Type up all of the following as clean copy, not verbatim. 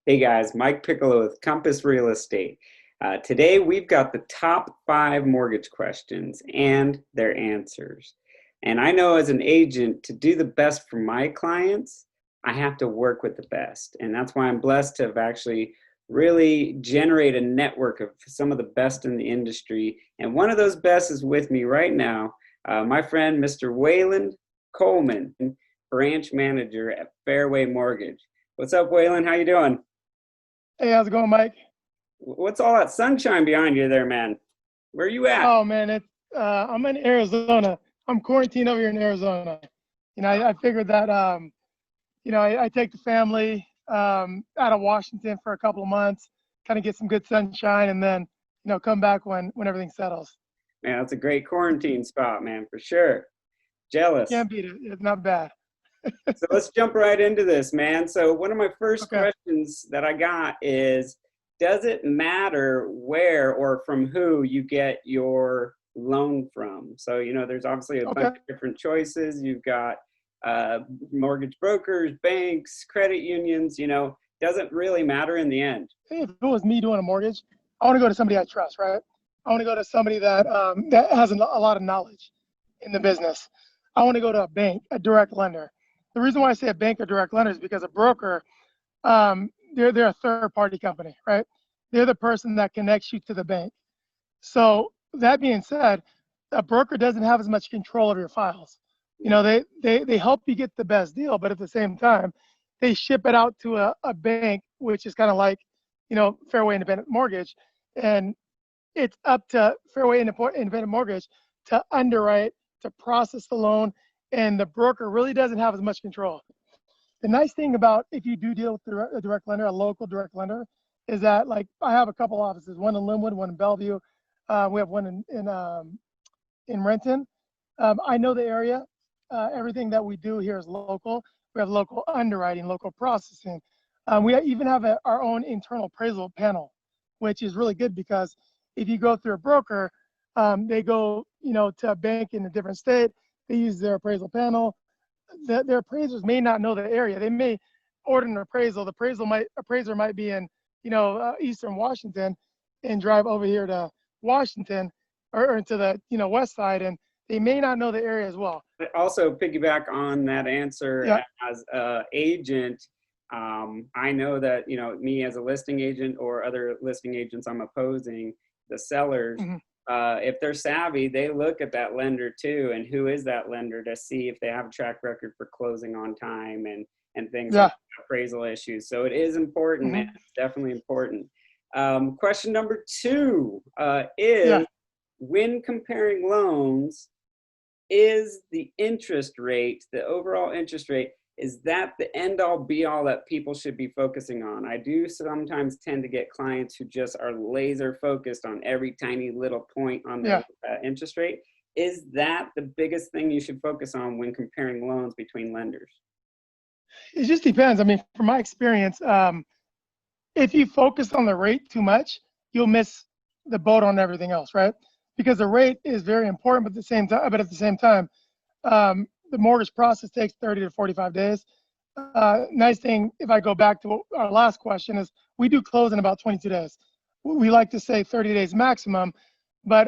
Hey guys, Mike Piccolo with Compass Real Estate. Today we've got the top 5 mortgage questions and their answers. And I know as an agent, to do the best for my clients, I have to work with the best. And that's why I'm blessed to have actually really generate a network of some of the best in the industry. And one of those best is with me right now, my friend, Mr. Wayland Coleman, branch manager at Fairway Mortgage. What's up, Wayland? How you doing? Hey, how's it going, Mike? What's all that sunshine behind you there, man? Where are you at? Oh man, I'm in Arizona. I'm quarantined over here in Arizona. I figured that I take the family out of Washington for a couple of months, kind of get some good sunshine, and then come back when everything settles. Man, that's a great quarantine spot, man, for sure. Jealous. Can't beat it. It's not bad. So let's jump right into this, man. So one of my first Okay. questions that I got is, does it matter where or from who you get your loan from? So, there's obviously a bunch Okay. of different choices. You've got mortgage brokers, banks, credit unions, doesn't really matter in the end. Hey, if it was me doing a mortgage, I want to go to somebody I trust, right? I want to go to somebody that has a lot of knowledge in the business. I want to go to a bank, a direct lender. The reason why I say a bank or direct lender is because a broker, they're a third party company, right? They're the person that connects you to the bank. So that being said, a broker doesn't have as much control of your files. They help you get the best deal, but at the same time, they ship it out to a bank, which is kind of like, Fairway Independent Mortgage, and it's up to Fairway Independent Mortgage to underwrite, to process the loan, and the broker really doesn't have as much control. The nice thing about if you do deal with a direct lender, a local direct lender, is that like I have a couple offices, one in Linwood, one in Bellevue. We have one in Renton. I know the area. Everything that we do here is local. We have local underwriting, local processing. We even have our own internal appraisal panel, which is really good because if you go through a broker, they go, to a bank in a different state. They use their appraisal panel. Their appraisers may not know the area. They may order an appraisal. The appraiser might be in, Eastern Washington, and drive over here to Washington or into the, west side, and they may not know the area as well. Also, piggyback on that answer, Yeah. as a agent, I know that, me as a listing agent or other listing agents I'm opposing, the sellers, Hmm. if they're savvy, they look at that lender too, and who is that lender, to see if they have a track record for closing on time and things Yeah. like appraisal issues. So it is important, man. Hmm. It's definitely important. Question number 2 Yeah. is, when comparing loans, is the interest rate, the overall interest rate, is that the end all be all that people should be focusing on? I do sometimes tend to get clients who just are laser focused on every tiny little point on their Yeah. interest rate. Is that the biggest thing you should focus on when comparing loans between lenders? It just depends. I mean, from my experience, if you focus on the rate too much, you'll miss the boat on everything else, right? Because the rate is very important, but at the same time, the mortgage process takes 30 to 45 days. Nice thing, if I go back to our last question, is we do close in about 22 days. We like to say 30 days maximum, but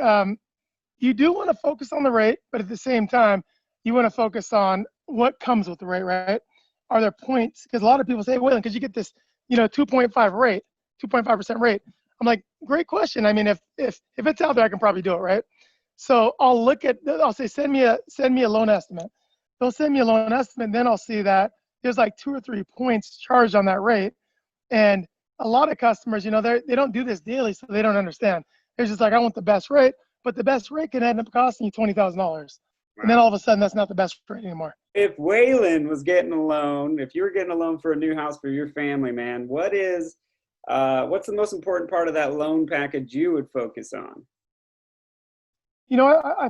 you do want to focus on the rate, but at the same time, you want to focus on what comes with the rate, right? Are there points? Because a lot of people say, well, because you get this, 2.5 rate, 2.5% rate. I'm like, great question. I mean, if it's out there, I can probably do it, right? So I'll say, send me a loan estimate. They'll send me a loan estimate, and then I'll see that there's like 2 or 3 points charged on that rate. And a lot of customers, they don't do this daily, so they don't understand. They're just like, I want the best rate, but the best rate can end up costing you $20,000. And then Wow. all of a sudden, that's not the best rate anymore. If Wayland was getting a loan, if you were getting a loan for a new house for your family, man, what's the most important part of that loan package you would focus on? I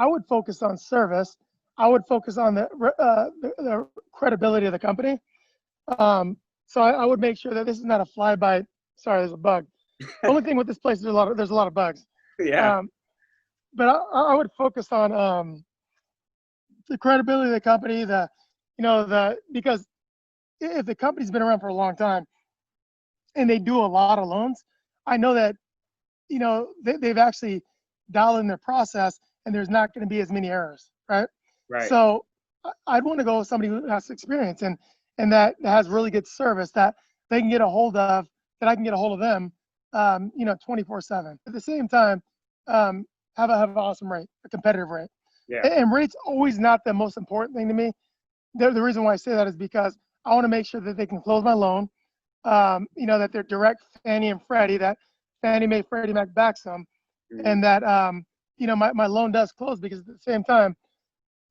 would focus on service. I would focus on the credibility of the company. So I would make sure that this is not a flyby. Sorry, there's a bug. Only thing with this place is there's a lot of bugs. Yeah. Um, but I would focus on the credibility of the company, because if the company's been around for a long time, and they do a lot of loans, I know that, they've actually dialed in their process and there's not going to be as many errors, right? Right. So I'd want to go with somebody who has experience and that has really good service that they can get a hold of, that I can get a hold of them, 24/7. At the same time, have an awesome rate, a competitive rate. Yeah. And rate's always not the most important thing to me. The reason why I say that is because I want to make sure that they can close my loan, that they're direct Fannie and Freddie, that Fannie Mae, Freddie Mac backs them, Mhm. and that, my loan does close, because at the same time,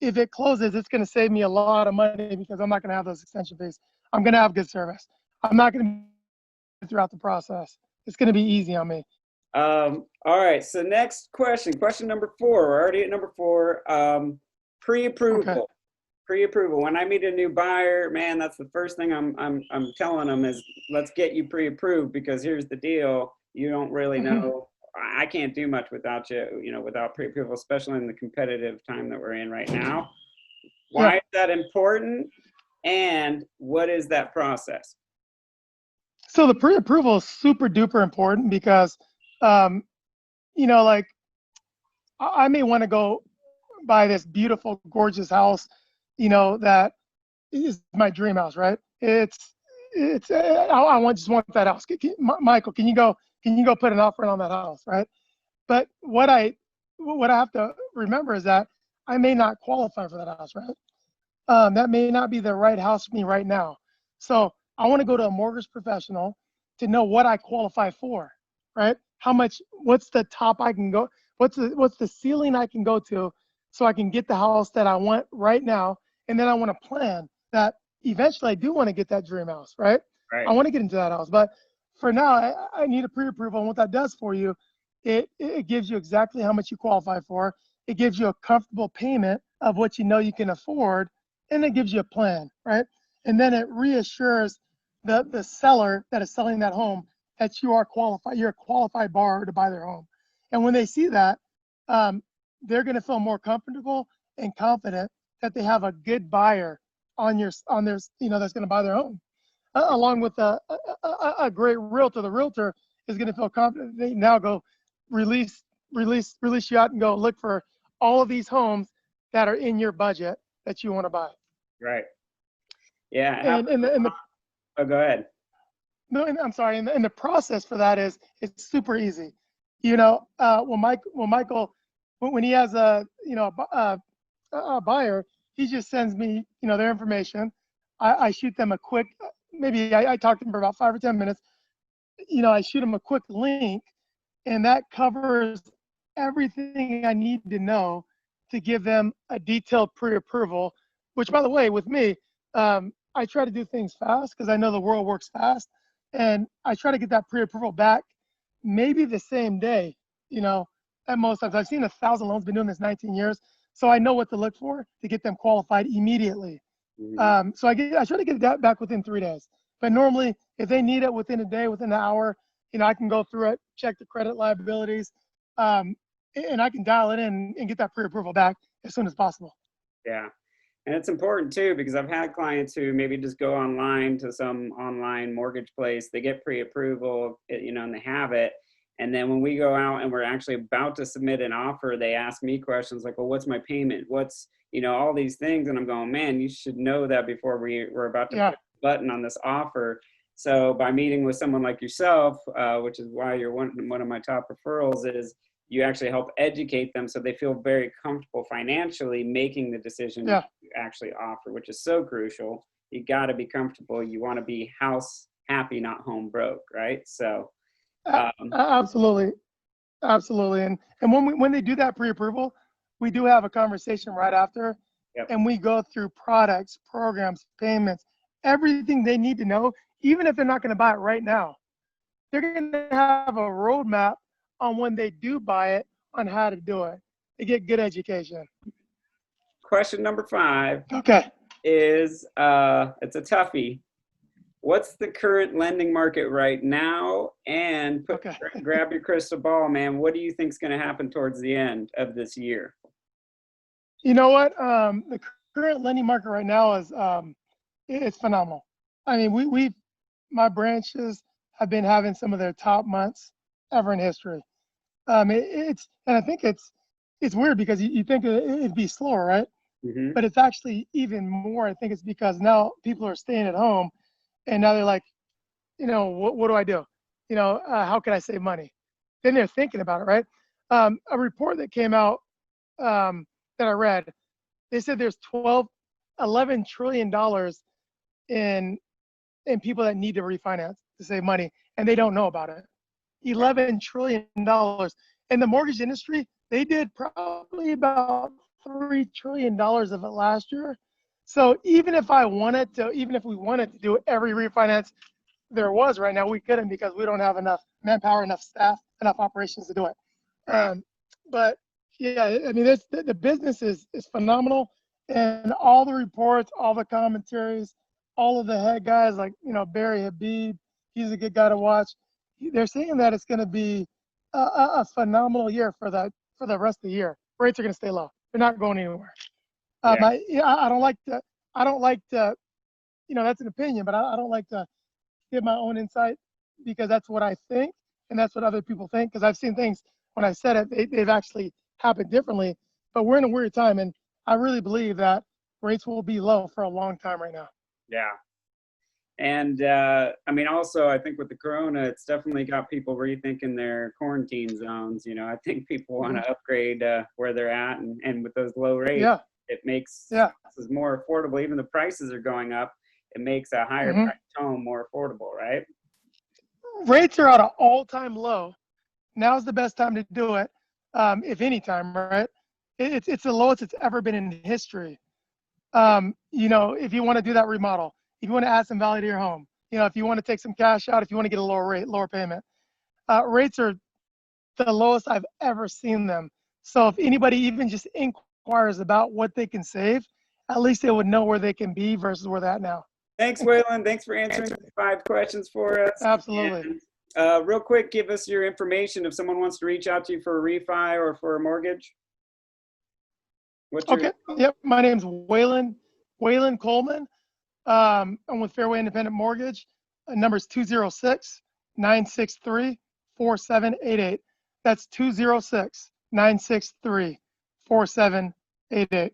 if it closes, it's going to save me a lot of money because I'm not going to have those extension fees. I'm going to have good service. I'm not going to be throughout the process. It's going to be easy on me. All right. So next question number 4. We're already at number 4. Pre-approval. Okay. Pre-approval. When I meet a new buyer, man, that's the first thing I'm telling them is, let's get you pre-approved, because here's the deal. You don't really know. I can't do much without you, without pre-approval, especially in the competitive time that we're in right now. Why Yeah. is that important? And what is that process? So the pre-approval is super duper important because, like, I may want to go buy this beautiful, gorgeous house, that is my dream house, right? I just want that house. Michael, can you go put an offer in on that house, right? But what I have to remember is that I may not qualify for that house, right? That may not be the right house for me right now. So I want to go to a mortgage professional to know what I qualify for, right? What's the top I can go? What's the ceiling I can go to so I can get the house that I want right now? And then I want to plan that eventually I do want to get that dream house, right? I Right. want to get into that house. But for now, I need a pre-approval. And what that does for you, it gives you exactly how much you qualify for. It gives you a comfortable payment of what you know you can afford, and it gives you a plan, right? And then it reassures the seller that is selling that home that you are qualified, you're a qualified borrower to buy their home. And when they see that, they're going to feel more comfortable and confident that they have a good buyer on their, that's going to buy their home, along with a great realtor. The realtor is going to feel confident. They now go release you out and go look for all of these homes that are in your budget that you want to buy. Right. Yeah. And the Oh, go ahead. No, and I'm sorry. And the process for that is it's super easy. When Michael, when he has a buyer, he just sends me, their information. I shoot them a quick, maybe I talk to them for about 5 or 10 minutes. I shoot them a quick link, and that covers everything I need to know to give them a detailed pre-approval. Which, by the way, with me, I try to do things fast because I know the world works fast, and I try to get that pre-approval back maybe the same day. At most times I've seen 1,000 loans. Been doing this 19 years, so I know what to look for to get them qualified immediately. Mhm. So I try to get that back within 3 days. But normally, if they need it within a day, within an hour, I can go through it, check the credit liabilities, um, and I can dial it in and get that pre-approval back as soon as possible. Yeah. And it's important too, because I've had clients who maybe just go online to some online mortgage place, they get pre-approval, and they have it. And then when we go out and we're actually about to submit an offer, they ask me questions like, well, what's my payment? What's, all these things. And I'm going, man, you should know that before we're about to Yeah, put a button on this offer. So by meeting with someone like yourself, which is why you're one of my top referrals, is you actually help educate them so they feel very comfortable financially making the decision yeah, to actually offer, which is so crucial. You got to be comfortable. You want to be house happy, not home broke, right? So, absolutely, absolutely. And when they do that pre-approval, we do have a conversation right after, yep, and we go through products, programs, payments, everything they need to know, even if they're not going to buy it right now. They're going to have a roadmap on when they do buy it, on how to do it. They get good education. question number 5 Okay. is it's a toughie. What's the current lending market right now? And Okay. grab your crystal ball, man. What do you think is going to happen towards the end of this year? You know what? The current lending market right now is it's phenomenal. I mean, my branches have been having some of their top months ever in history. And I think it's weird because you think it'd be slower, right? Hmm. But it's actually even more. I think it's because now people are staying at home, and now they're like, what do I do? How can I save money? Then they're thinking about it, right? A report that came out that I read, they said there's 11 trillion dollars in people that need to refinance to save money, and they don't know about it. 11 trillion dollars. In the mortgage industry, they did probably about $3 trillion of it last year. So even if we wanted to do every refinance there was right now, we couldn't because we don't have enough manpower, enough staff, enough operations to do it. But yeah, I mean, the business is phenomenal, and all the reports, all the commentaries, all of the head guys like Barry Habib, he's a good guy to watch. They're saying that it's going to be a phenomenal year for the rest of the year. Rates are going to stay low; they're not going anywhere. Yeah. I don't like to. I don't like to. That's an opinion, but I don't like to give my own insight because that's what I think and that's what other people think. Because I've seen things when I said it, they've actually happened differently. But we're in a weird time, and I really believe that rates will be low for a long time right now. Yeah. And I mean, also, I think with the corona, it's definitely got people rethinking their quarantine zones. I think people want to upgrade where they're at, and with those low rates, Yeah, it makes yeah. houses more affordable. Even the prices are going up, it makes a higher hmm price home more affordable, right? Rates are at an all-time low. Now's the best time to do it, if any time, right? It's the lowest it's ever been in history. If you want to do that remodel, if you want to add some value to your home, if you want to take some cash out, if you want to get a lower rate, lower payment, rates are the lowest I've ever seen them. So if anybody even just inquires about what they can save, at least they would know where they can be versus where they're at now. Thanks, Wayland. Thanks for answering the 5 questions for us. Absolutely. And real quick, give us your information if someone wants to reach out to you for a refi or for a mortgage. What's your Okay. Yep. My name's Wayland Coleman. I'm with Fairway Independent Mortgage. Number's 206-963-4788. That's 206-963-4788.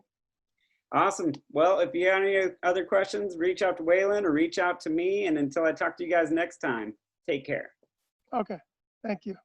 Awesome. Well, if you have any other questions, reach out to Wayland or reach out to me. And until I talk to you guys next time, take care. Okay. Thank you.